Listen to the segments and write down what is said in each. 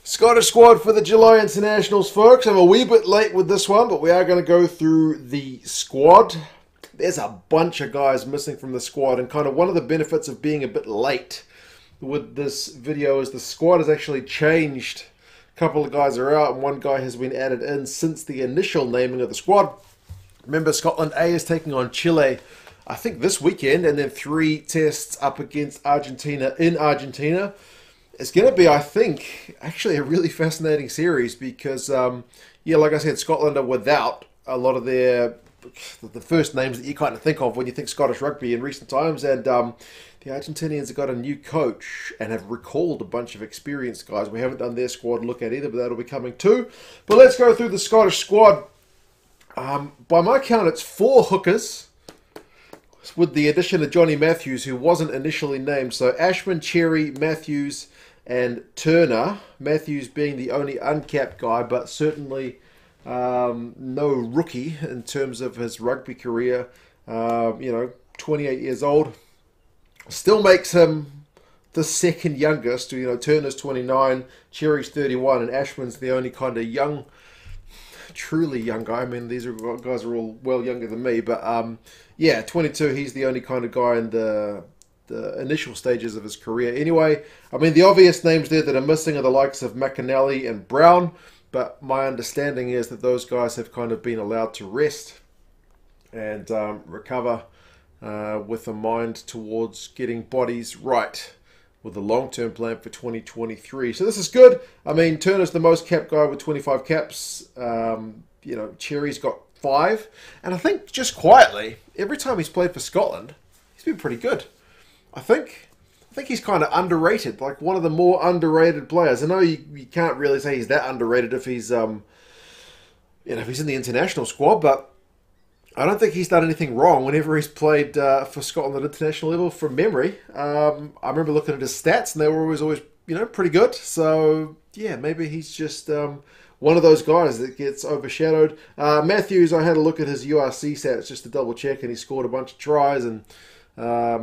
Scottish squad for the July internationals, folks. I'm a wee bit late with this one, but we are going to go through the squad. There's a bunch of guys missing from the squad, and kind of one of the benefits of being a bit late with this video is the squad has actually changed. A couple of guys are out, and one guy has been added in since the initial naming of the squad. Remember, Scotland A is taking on Chile, I think this weekend, and then 3 tests up against Argentina in Argentina. It's going to be, I think, actually a really fascinating series because, yeah, like I said, Scotland are without a lot of the first names that you kind of think of when you think Scottish rugby in recent times, and the Argentinians have got a new coach and have recalled a bunch of experienced guys. We haven't done their squad look at either, but that'll be coming too. But let's go through the Scottish squad. By my count, it's 4 hookers, with the addition of Jonny Matthews, who wasn't initially named. So Ashman, Cherry, Matthews, and Turner. Matthews being the only uncapped guy, but certainly no rookie in terms of his rugby career. 28 years old. Still makes him the second youngest. Turner's 29, Cherry's 31, and Ashman's the only kind of young, truly young guy. I mean, these guys are all well younger than me, but yeah, 22. He's the only kind of guy in the initial stages of his career. Anyway, I mean, the obvious names there that are missing are the likes of McAnally and Brown, but my understanding is that those guys have kind of been allowed to rest and recover with a mind towards getting bodies right with a long-term plan for 2023. So this is good. I mean, Turner's the most capped guy with 25 caps. Cherry's got 5. And I think just quietly, every time he's played for Scotland, he's been pretty good. I think he's kind of underrated, like one of the more underrated players. I know you can't really say he's that underrated if he's if he's in the international squad, but I don't think he's done anything wrong whenever he's played for Scotland at international level from memory. I remember looking at his stats, and they were always pretty good. So yeah, maybe he's just one of those guys that gets overshadowed. Matthews, I had a look at his URC stats just to double check, and he scored a bunch of tries and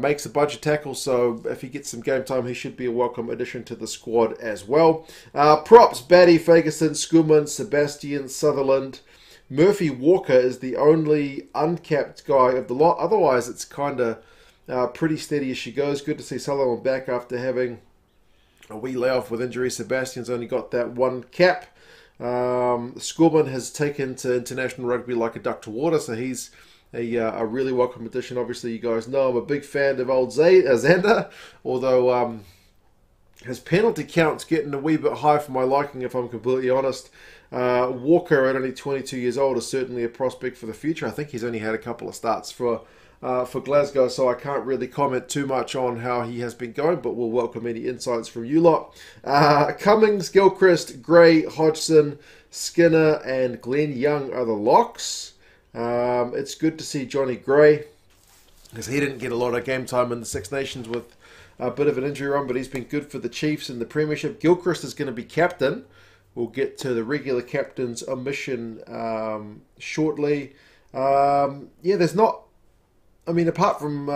makes a bunch of tackles. So if he gets some game time, he should be a welcome addition to the squad as well. Props: Bhatti, Fagerson, Schoeman, Sebastian, Sutherland. Murphy Walker is the only uncapped guy of the lot. Otherwise, it's kind of pretty steady as she goes. Good to see Sutherland back after having a wee layoff with injury. Sebastian's only got that 1 cap. Schoeman has taken to international rugby like a duck to water, so he's a really welcome addition. Obviously, you guys know I'm a big fan of old Zander, although his penalty count's getting a wee bit high for my liking, if I'm completely honest. Walker, at only 22 years old, is certainly a prospect for the future. I think he's only had a couple of starts for Glasgow, so I can't really comment too much on how he has been going, but we'll welcome any insights from you lot. Cummings, Gilchrist, Gray, Hodgson, Skinner, and Glenn Young are the locks. It's good to see Johnny Gray, because he didn't get a lot of game time in the Six Nations with a bit of an injury run, but he's been good for the Chiefs in the Premiership. Gilchrist is going to be captain. We'll get to the regular captain's omission shortly. Yeah, there's not... I mean, apart from,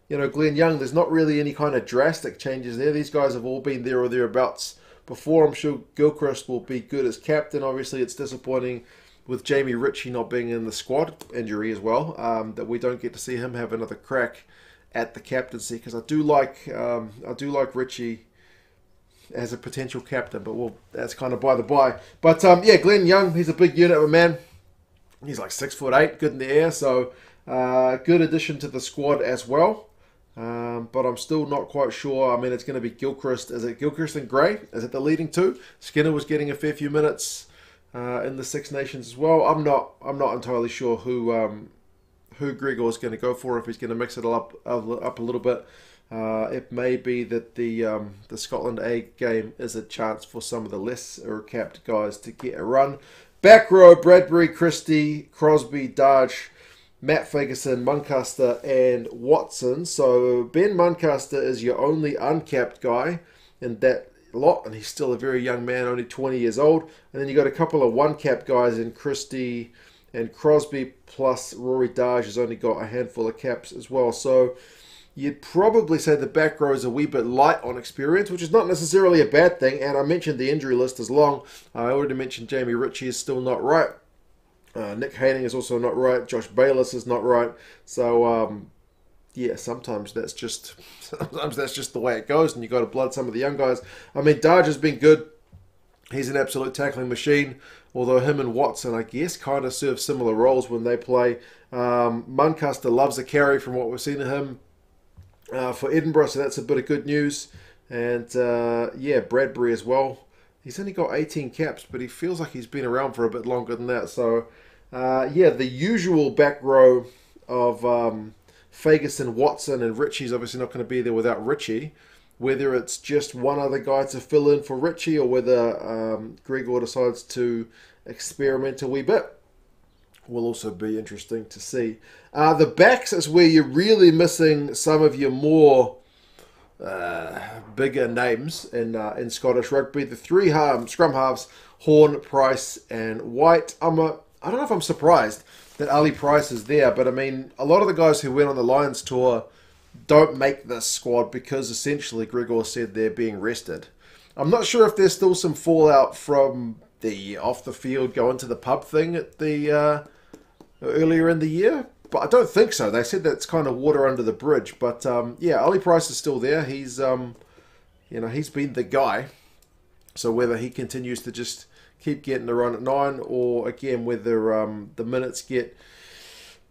Glenn Young, there's not really any kind of drastic changes there. These guys have all been there or thereabouts before. I'm sure Gilchrist will be good as captain. Obviously, it's disappointing with Jamie Ritchie not being in the squad, injury as well, that we don't get to see him have another crack at the captaincy, because I do like Ritchie as a potential captain, but that's kind of by the by. But yeah, Glenn Young, he's a big unit of a man. He's like 6'8", good in the air, so good addition to the squad as well. But I'm still not quite sure. I mean, it's going to be Gilchrist. Is it Gilchrist and Gray? Is it the leading 2? Skinner was getting a fair few minutes in the Six Nations as well. I'm not entirely sure who Gregor is going to go for, if he's going to mix it up a little bit. It may be that the Scotland A game is a chance for some of the lesser capped guys to get a run. Back row: Bradbury, Christie, Crosbie, Darge, Matt Fagerson, Muncaster, and Watson. So Ben Muncaster is your only uncapped guy in that lot, and he's still a very young man, only 20 years old. And then you got a couple of one-capped guys in Christie and Crosbie, plus Rory. Darge has only got a handful of caps as well. So you'd probably say the back row is a wee bit light on experience, which is not necessarily a bad thing. And I mentioned the injury list is long. I already mentioned Jamie Ritchie is still not right. Nick Hayning is also not right. Josh Bayliss is not right. So, yeah, sometimes that's just the way it goes, and you got to blood some of the young guys. I mean, Darge has been good. He's an absolute tackling machine. Although him and Watson, I guess, kind of serve similar roles when they play. Muncaster loves a carry from what we've seen of him for Edinburgh, so that's a bit of good news. And yeah, Bradbury as well. He's only got 18 caps, but he feels like he's been around for a bit longer than that. So, yeah, the usual back row of Fagerson, Watson, and Ritchie's obviously not going to be there without Ritchie. Whether it's just one other guy to fill in for Ritchie, or whether Gregor decides to experiment a wee bit, will also be interesting to see. The backs is where you're really missing some of your more bigger names in Scottish rugby. The three scrum halves, Horn, Price, and White. I don't know if I'm surprised that Ali Price is there, but I mean, a lot of the guys who went on the Lions tour don't make this squad because essentially Gregor said they're being rested. I'm not sure if there's still some fallout from the off the field going to the pub thing at the earlier in the year, but I don't think so. They said that's kind of water under the bridge. But yeah, Ali Price is still there. He's he's been the guy. So whether he continues to just keep getting the run at 9, or again whether the minutes get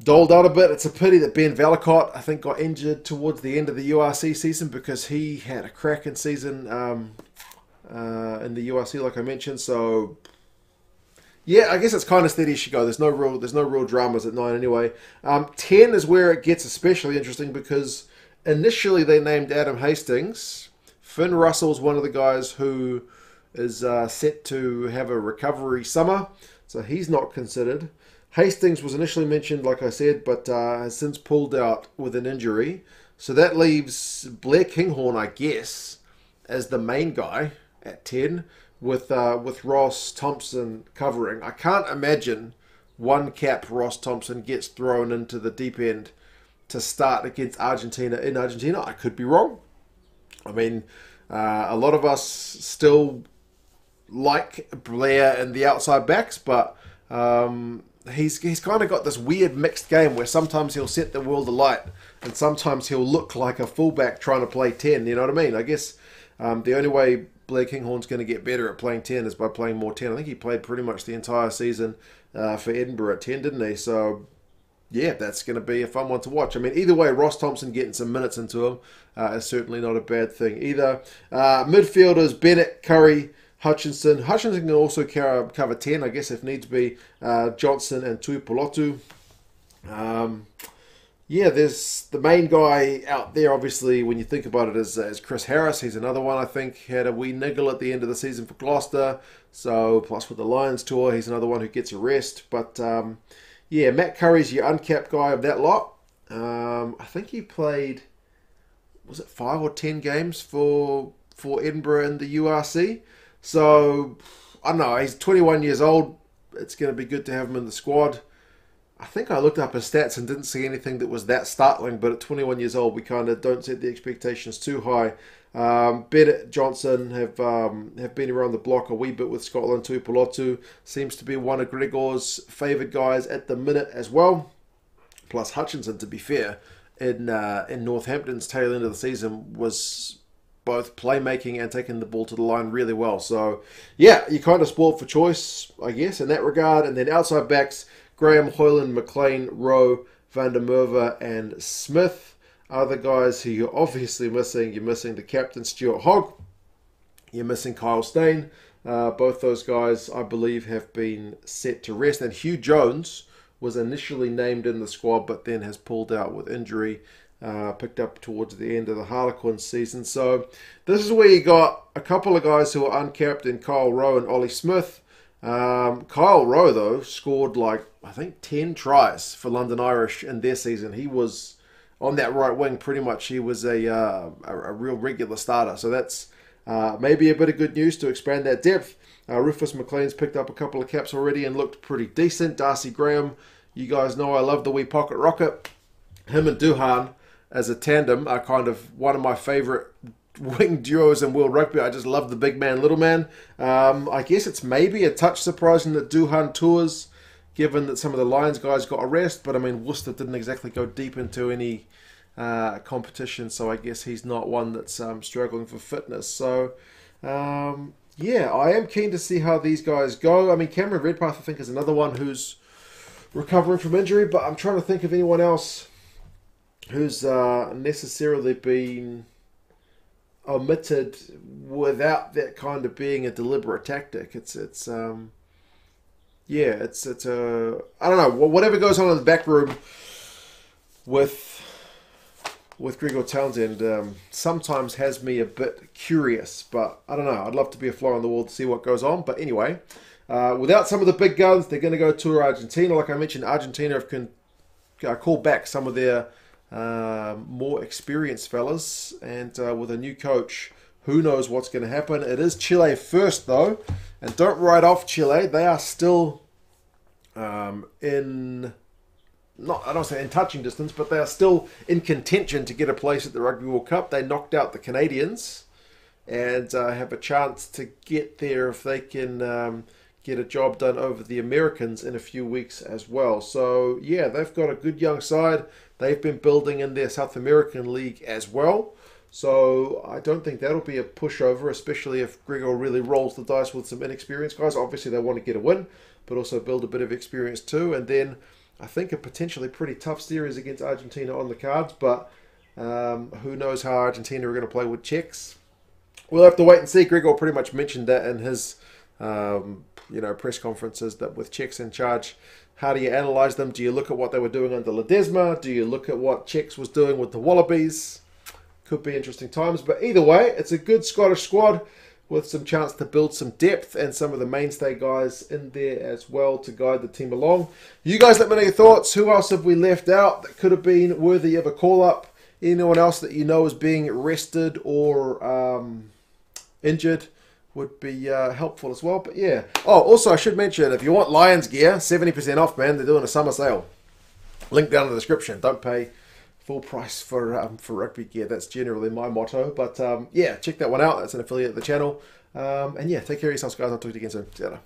doled out a bit. It's a pity that Ben Vallicott, I think, got injured towards the end of the URC season, because he had a cracking season in the URC, like I mentioned. So yeah, I guess it's kind of steady as she go. There's no real dramas at 9 anyway. 10 is where it gets especially interesting, because initially they named Adam Hastings. Finn Russell's one of the guys who is set to have a recovery summer, so he's not considered. Hastings was initially mentioned, like I said, but has since pulled out with an injury. So that leaves Blair Kinghorn, I guess, as the main guy at 10, with Ross Thompson covering. I can't imagine one cap Ross Thompson gets thrown into the deep end to start against Argentina in Argentina. I could be wrong. I mean, a lot of us still like Blair and the outside backs, but he's kind of got this weird mixed game where sometimes he'll set the world alight and sometimes he'll look like a fullback trying to play 10, you know what I mean? I guess the only way Blair Kinghorn's going to get better at playing 10 is by playing more 10. I think he played pretty much the entire season for Edinburgh at 10, didn't he? So yeah, that's going to be a fun one to watch. I mean, either way, Ross Thompson getting some minutes into him is certainly not a bad thing either. Midfielders, Bennett, Curry, Hutchinson. Hutchinson can also cover 10, I guess, if needs be. Johnson and Tuipulotu. Yeah, there's the main guy out there, obviously, when you think about it, is Chris Harris. He's another one, I think, had a wee niggle at the end of the season for Gloucester. So, plus with the Lions tour, he's another one who gets a rest. But, yeah, Matt Curry's your uncapped guy of that lot. I think he played, was it 5 or 10 games for Edinburgh in the URC? So, I don't know, he's 21 years old. It's going to be good to have him in the squad. I think I looked up his stats and didn't see anything that was that startling, but at 21 years old, we kind of don't set the expectations too high. Bennett, Johnson have been around the block a wee bit with Scotland too. Tuipulotu seems to be one of Gregor's favoured guys at the minute as well. Plus Hutchinson, to be fair, in Northampton's tail end of the season was both playmaking and taking the ball to the line really well. So, yeah, you're kind of spoiled for choice, I guess, in that regard. And then outside backs, Graham, Hoyland, McLean, Rowe, Van der Merwe, and Smith are the guys who you're obviously missing. You're missing the captain, Stuart Hogg. You're missing Kyle Steyn. Both those guys, I believe, have been set to rest. And Hugh Jones was initially named in the squad, but then has pulled out with injury. Picked up towards the end of the Harlequins season. So this is where you got a couple of guys who are uncapped in Kyle Rowe and Ollie Smith. Kyle Rowe, though, scored I think 10 tries for London Irish in their season. He was on that right wing pretty much. He was a real regular starter. So that's maybe a bit of good news to expand that depth. Rufus McLean's picked up a couple of caps already and looked pretty decent. Darcy Graham, you guys know I love the wee pocket rocket. Him and Duhan as a tandem are kind of one of my favourite wing duos in world rugby. I just love the big man, little man. I guess it's maybe a touch surprising that Duhan tours, given that some of the Lions guys got a rest. But I mean, Worcester didn't exactly go deep into any competition, so I guess he's not one that's struggling for fitness. So yeah, I am keen to see how these guys go. I mean, Cameron Redpath, I think, is another one who's recovering from injury, but I'm trying to think of anyone else who's necessarily been omitted without that kind of being a deliberate tactic. It's yeah, it's a, I don't know, whatever goes on in the back room with Gregor Townsend sometimes has me a bit curious, but I don't know. I'd love to be a fly on the wall to see what goes on. But anyway, without some of the big guns, they're going to go tour Argentina. Like I mentioned, Argentina have called back some of their more experienced fellas, and with a new coach, who knows what's going to happen. It is Chile first, though, and don't write off Chile. They are still I don't say in touching distance, but they are still in contention to get a place at the Rugby World Cup. They knocked out the Canadians and have a chance to get there if they can get a job done over the Americans in a few weeks as well. So yeah, they've got a good young side. They've been building in their South American League as well. So I don't think that'll be a pushover, especially if Gregor really rolls the dice with some inexperienced guys. Obviously they want to get a win, but also build a bit of experience too. And then I think a potentially pretty tough series against Argentina on the cards, but who knows how Argentina are going to play with Czechs. We'll have to wait and see. Gregor pretty much mentioned that in his press conferences, that with Czechs in charge, how do you analyse them? Do you look at what they were doing under Ledesma? Do you look at what Czechs was doing with the Wallabies? Could be interesting times, but either way, it's a good Scottish squad with some chance to build some depth and some of the mainstay guys in there as well to guide the team along. You guys let me know your thoughts. Who else have we left out that could have been worthy of a call-up? Anyone else that you know is being rested or injured would be helpful as well. But yeah. Oh, also I should mention, if you want Lions gear, 70% off, man. They're doing a summer sale. Link down in the description. Don't pay full price for rugby gear. That's generally my motto. But yeah, check that one out. That's an affiliate of the channel. And yeah, take care of yourselves, guys. I'll talk to you again soon. See you later.